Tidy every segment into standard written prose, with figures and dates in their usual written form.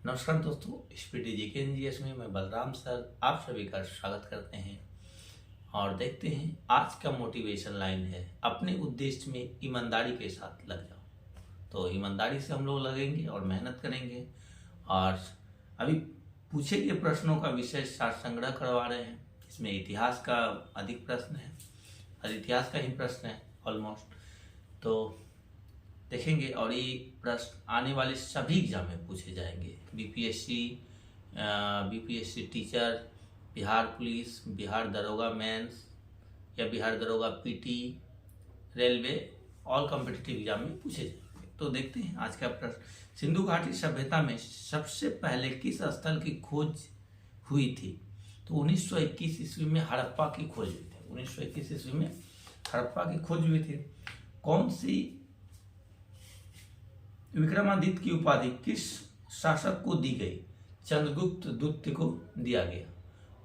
नमस्कार दोस्तों, speedy GK में मैं बलराम सर आप सभी का स्वागत करते हैं और देखते हैं आज का मोटिवेशन लाइन है अपने उद्देश्य में ईमानदारी के साथ लग जाओ। तो ईमानदारी से हम लोग लगेंगे और मेहनत करेंगे और अभी पूछे गए प्रश्नों का विशेष सार संग्रह करवा रहे हैं। इसमें इतिहास का अधिक प्रश्न है और इतिहास का ही प्रश्न है ऑलमोस्ट। तो देखेंगे और ये प्रश्न आने वाले सभी एग्जाम में पूछे जाएंगे। BPSC teacher, Bihar police, Bihar दरोगा मेंस या बिहार दरोगा PT, railway, all competitive exam में पूछे जाएंगे। तो देखते हैं आज का प्रश्न। सिंधु घाटी सभ्यता में सबसे पहले किस स्थल की खोज हुई थी? तो 1921 ईस्वी में हड़प्पा की खोज हुई थी। 1921 ईस्वी में हड़प्पा की खोज हुई थी। कौन सी विक्रमादित्य की उपाधि किस शासक को दी गई? चंद्रगुप्त द्वितीय को दिया गया।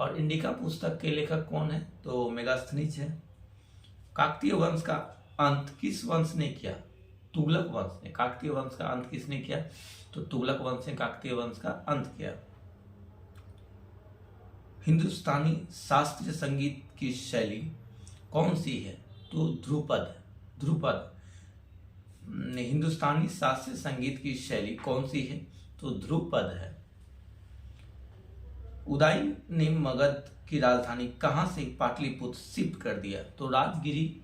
और इंडिका पुस्तक के लेखक कौन है? तो मेगास्थनीज है। काकतीय वंश का अंत किस वंश ने किया? तुगलक वंश ने। काकतीय वंश का अंत किसने किया? तो तुगलक वंश ने काकतीय वंश का अंत किया। हिंदुस्तानी शास्त्रीय संगीत की शैली कौन सी है? तो ध्रुपद। ध्रुपद। हिंदुस्तानी शास्त्रीय संगीत की शैली कौन सी है? तो ध्रुपद है। उदय ने मगध की राजधानी कहां से पाटलिपुत्र शिफ्ट कर दिया? तो राजगीर।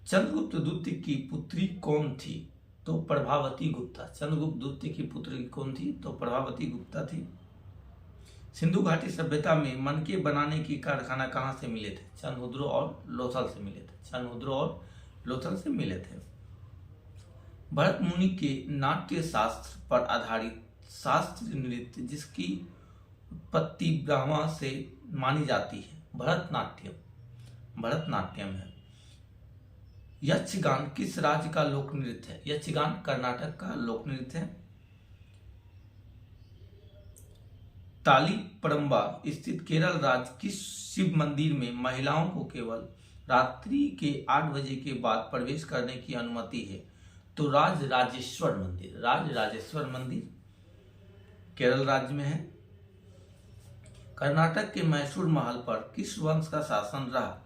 चंद्रगुप्त द्वितीय की पुत्री कौन थी? तो प्रभावती गुप्ता। चंद्रगुप्त द्वितीय की पुत्री कौन थी? तो प्रभावती गुप्ता थी। सिंधु घाटी सभ्यता में मनके बनाने की कारखाना कहाँ से मिले थे? चंद्रहुद्र और लोथल से मिले थे। चंद्रहुद्र और लोथल से मिले थे। भरत मुनि के नाट्य शास्त्र पर आधारित शास्त्रीय नृत्य जिसकी उत्पत्ति ब्रह्मा से मानी जाती है भरतनाट्यम। भरतनाट्यम है। यक्षगान किस राज्य का लोक नृत्य है? यक्षगान कर्नाटक का लोक नृत्य है। तालीपरंबा स्थित केरल राज्य किस शिव मंदिर में महिलाओं को केवल रात्रि के 8 बजे के बाद प्रवेश करने की अनुमति है? तो राजराजेश्वर मंदिर। राजराजेश्वर मंदिर केरल राज्य में है। कर्नाटक के मैसूर महल पर किस वंश का शासन रहा?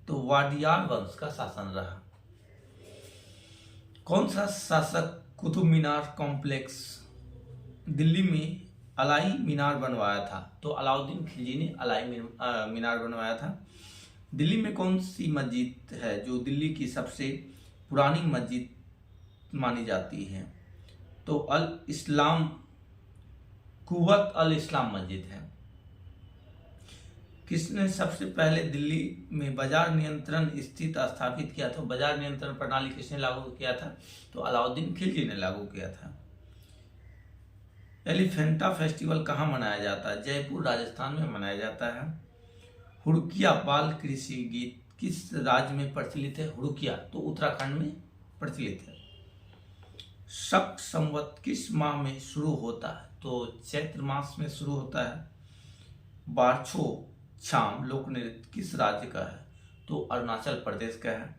तो वाडियार वंश का शासन रहा। कौन सा शासक कुतुब मीनार कॉम्प्लेक्स दिल्ली में अलाई मीनार बनवाया था? तो अलाउद्दीन खिलजी ने अलाई मीनार बनवाया था। दिल्ली में कौन सी मस्जिद है जो दिल्ली की सबसे पुरानी मस्जिद मानी जाती है? तो अल इस्लाम कुव्वत अल इस्लाम मस्जिद है। किसने सबसे पहले दिल्ली में बाजार नियंत्रण स्थिति स्थापित किया था? बाजार नियंत्रण प्रणाली किसने लागू किया था? तो अलाउद्दीन खिलजी ने लागू किया था। एलिफेंटा फेस्टिवल कहाँ मनाया जाता है? जयपुर राजस्थान में मनाया जाता है। हुड़किया बाल कृषि गीत किस राज्य में प्रचलित है? हुड़किया तो उत्तराखंड में प्रचलित है। शक संवत किस माह में शुरू होता है? तो चैत्र मास में शुरू होता है। बारछो छाम लोक नृत्य किस राज्य का है? तो अरुणाचल प्रदेश का है।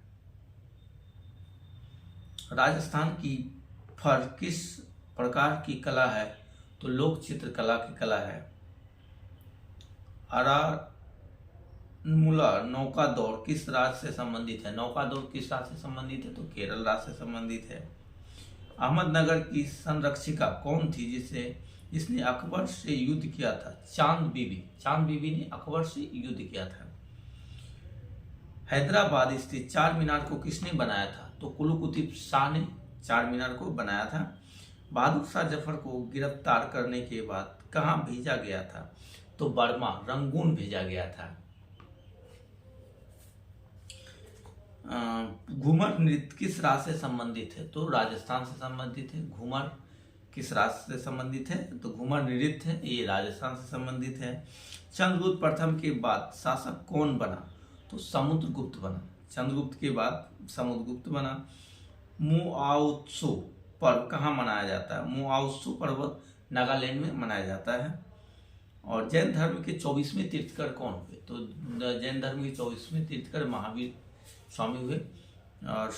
राजस्थान की फर किस प्रकार की कला है? तो लोक चित्रकला की कला है। आरामुला नौका दौड़ किस राज्य से संबंधित है? नौका दौड़ किस राज्य से संबंधित है? तो केरल राज्य से संबंधित है। अहमदनगर की संरक्षिका कौन थी जिसने अकबर से युद्ध किया था? चांद बीबी। चांद बीबी ने अकबर से युद्ध किया था। हैदराबाद स्थित चार मीनार को किसने बनाया था? तो कुली कुतुब शाह ने चार मीनार को बनाया था। बहादुर शाह जफर को गिरफ्तार करने के बाद कहां भेजा गया था? तो बर्मा रंगून भेजा गया था। घूमर नृत्य किस राज्य से संबंधित है? तो राजस्थान से संबंधित है। घूमर किस राज्य से संबंधित है? तो घूमर नृत्य है ये राजस्थान से संबंधित है। चंद्रगुप्त प्रथम के बाद शासक कौन बना? तो समुद्रगुप्त बना। चंद्रगुप्त के बाद समुद्रगुप्त बना। मुआवत्सो पर्व कहाँ मनाया जाता है? मुआवत्सो पर्व नागालैंड में मनाया जाता है। और जैन धर्म के 24वें तीर्थकर कौन हुए? तो जैन धर्म के 24वें तीर्थकर महावीर स्वामी हुए। और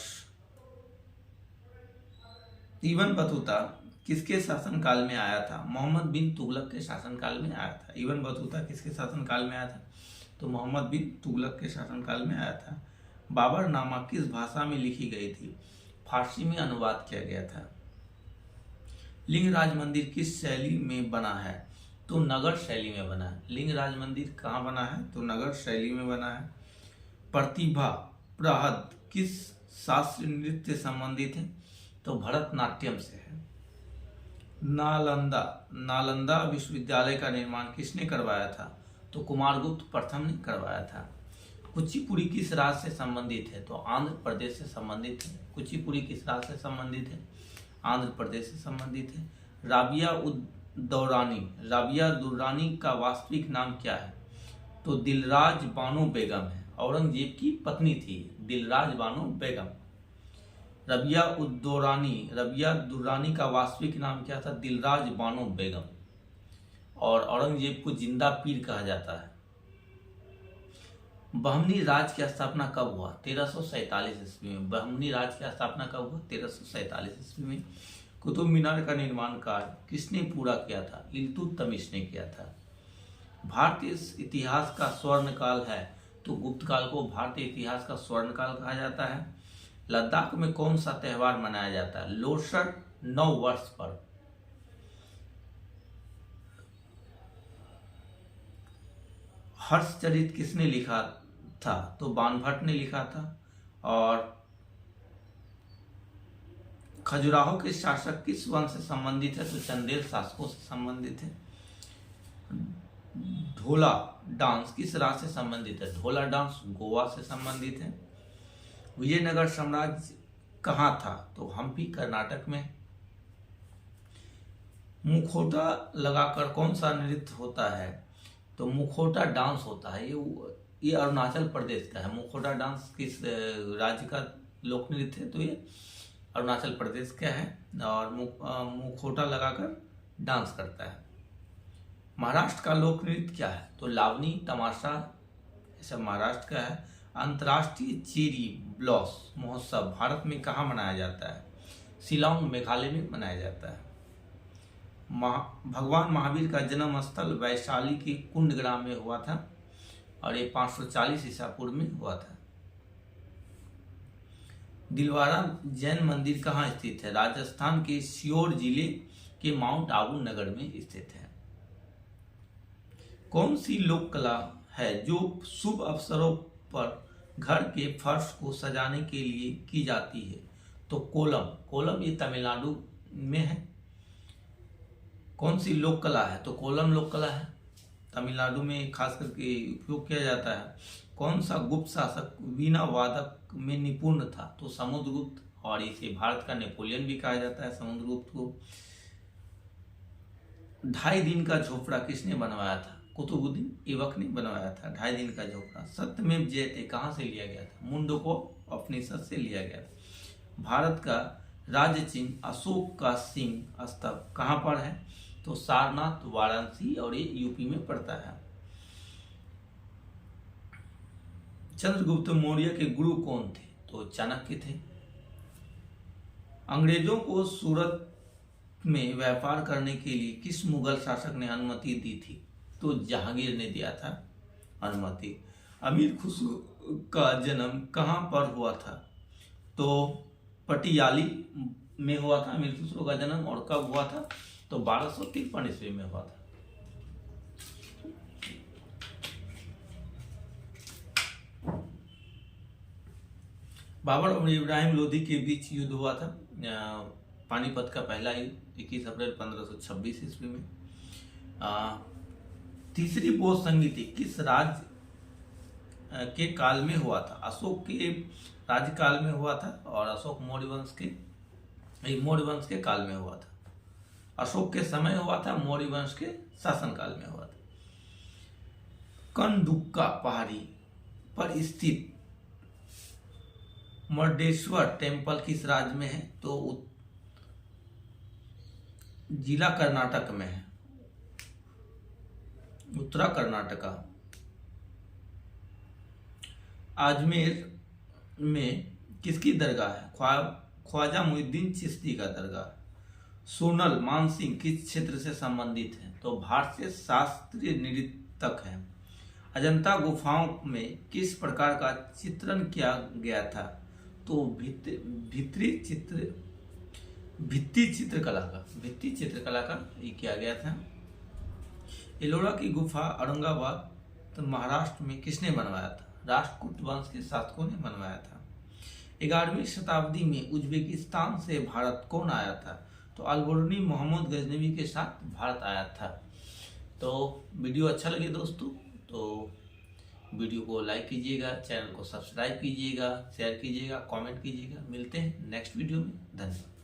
इब्न बतूता किसके शासनकाल में आया था? मोहम्मद बिन तुगलक के शासनकाल में आया था। इब्न बतूता किसके शासनकाल में आया था? तो मोहम्मद बिन तुगलक के शासनकाल में आया था। बाबरनामा किस भाषा में लिखी गई थी? फारसी में अनुवाद किया गया था। लिंगराज मंदिर किस शैली में बना है? तो नगर शैली में बना है। लिंगराज मंदिर कहाँ बना है? तो नगर शैली में बना है। प्रतिभा प्रहद किस शास्त्रीय नृत्य से संबंधित है? तो भरतनाट्यम से है। नालंदा विश्वविद्यालय का निर्माण किसने करवाया था? तो कुमारगुप्त प्रथम ने करवाया था। कुचिपुड़ी किस राज्य से संबंधित है? तो आंध्र प्रदेश से संबंधित है। कुचिपुड़ी किस राज्य से संबंधित है? आंध्र प्रदेश से संबंधित है। राबिया दुर्रानी का वास्तविक नाम क्या है? तो दिलराज बानो बेगम है। औरंगजेब की पत्नी थी दिलराज बानो बेगम। रबिया दुर्रानी का वास्तविक नाम क्या था? दिलराज बानो बेगम। और औरंगजेब को जिंदा पीर कहा जाता है। बहमनी राज की स्थापना कब हुआ? 1347 ईस्वी में। बहमनी राज की स्थापना कब हुआ? 1347 ईस्वी में। कुतुब मीनार का निर्माण कार्य किसने पूरा किया था? इल्तुतमिश ने किया था। भारतीय इतिहास का स्वर्ण काल है? तो गुप्त काल को भारतीय इतिहास का स्वर्ण काल कहा जाता है। लद्दाख में कौन सा त्योहार मनाया जाता है? लोसर नव वर्ष पर। हर्षचरित किसने लिखा था? तो बाणभट्ट ने लिखा था। और खजुराहो के शासक किस वंश से संबंधित है? तो चंदेल शासकों से संबंधित है। ढोला डांस किस राज्य से संबंधित है? ढोला डांस गोवा से संबंधित है। विजयनगर साम्राज्य कहाँ था? तो हम्पी कर्नाटक में। मुखौटा लगाकर कौन सा नृत्य होता है? तो मुखौटा डांस होता है। ये अरुणाचल प्रदेश का है। मुखौटा डांस किस राज्य का लोक नृत्य है? तो ये अरुणाचल प्रदेश का है। और मुखौटा लगाकर डांस करता है। महाराष्ट्र का लोक नृत्य क्या है? तो लावनी तमाशा ये सब महाराष्ट्र का है। अंतर्राष्ट्रीय चेरी ब्लॉसम महोत्सव भारत में कहाँ मनाया जाता है? शिलांग मेघालय में मनाया जाता है। भगवान महावीर का जन्म स्थल वैशाली के कुंड ग्राम में हुआ था और ये 540 ईसा पूर्व में हुआ था। दिलवारा जैन मंदिर कहाँ स्थित है? राजस्थान के सियोर जिले के माउंट आबू नगर में स्थित है। कौन सी लोक कला है जो शुभ अवसरों पर घर के फर्श को सजाने के लिए की जाती है? तो कोलम ये तमिलनाडु में है। कौन सी लोक कला है? तो कोलम लोक कला है। तमिलनाडु में खास करके उपयोग किया जाता है। कौन सा गुप्त शासक वीणा वादक में निपुण था? तो समुद्रगुप्त। और इसे भारत का नेपोलियन भी कहा जाता है समुद्रगुप्त को। 2.5 दिन का झोपड़ा किसने बनवाया था? कुतुबुद्दीन ऐबक ने बनवाया था 2.5 दिन का झोपड़ा। सत्यमेव जयते कहाँ से लिया गया था? मुंडको उपनिषद से लिया गया था। भारत का राज्य चिन्ह अशोक का सिंह स्तंभ कहाँ पर है? तो सारनाथ वाराणसी और ये यूपी में पड़ता है। चंद्रगुप्त मौर्य के गुरु कौन थे? तो चाणक्य थे। अंग्रेजों को सूरत में व्यापार करने के लिए किस मुगल शासक ने अनुमति दी थी? तो जहांगीर ने दिया था अनुमति। अमीर खुसरो का जन्म कहाँ पर हुआ था? तो पटियाली में हुआ था अमीर खुसरो का जन्म। और कब हुआ था? तो 1253 ईस्वी में हुआ था। बाबर और इब्राहिम लोधी के बीच युद्ध हुआ था पानीपत का पहला युद्ध 21 अप्रैल 1526 ईस्वी में। तीसरी बोध संगीति किस राज्य के काल में हुआ था? अशोक के राज्यकाल में हुआ था और अशोक मौर्य वंश के काल में हुआ था। अशोक के समय हुआ था, मौर्य वंश के शासनकाल में हुआ था। कनडुक्का पहाड़ी पर स्थित मर्डेश्वर टेम्पल किस राज्य में है? तो जिला कर्नाटक में है, उत्तरा कर्नाटका। अजमेर में किसकी दरगाह है? ख्वाजा मुइनुद्दीन चिश्ती का दरगाह। सोनल मानसिंह किस क्षेत्र से संबंधित है? तो भारतीय शास्त्रीय नृत्यक है। अजंता गुफाओं में किस प्रकार का चित्रण किया गया था? तो भित्ति चित्रकला का ये किया गया था। एलोरा की गुफा औरंगाबाद तो महाराष्ट्र में किसने बनवाया था? राष्ट्रकूट वंश के शासकों ने बनवाया था। 11वीं शताब्दी में उज्बेकिस्तान से भारत कौन आया था? तो अल्बर्नी मोहम्मद गजनवी के साथ भारत आया था। तो वीडियो अच्छा लगे दोस्तों तो वीडियो को लाइक कीजिएगा, चैनल को सब्सक्राइब कीजिएगा, शेयर कीजिएगा, कमेंट कीजिएगा। मिलते हैं नेक्स्ट वीडियो में। धन्यवाद।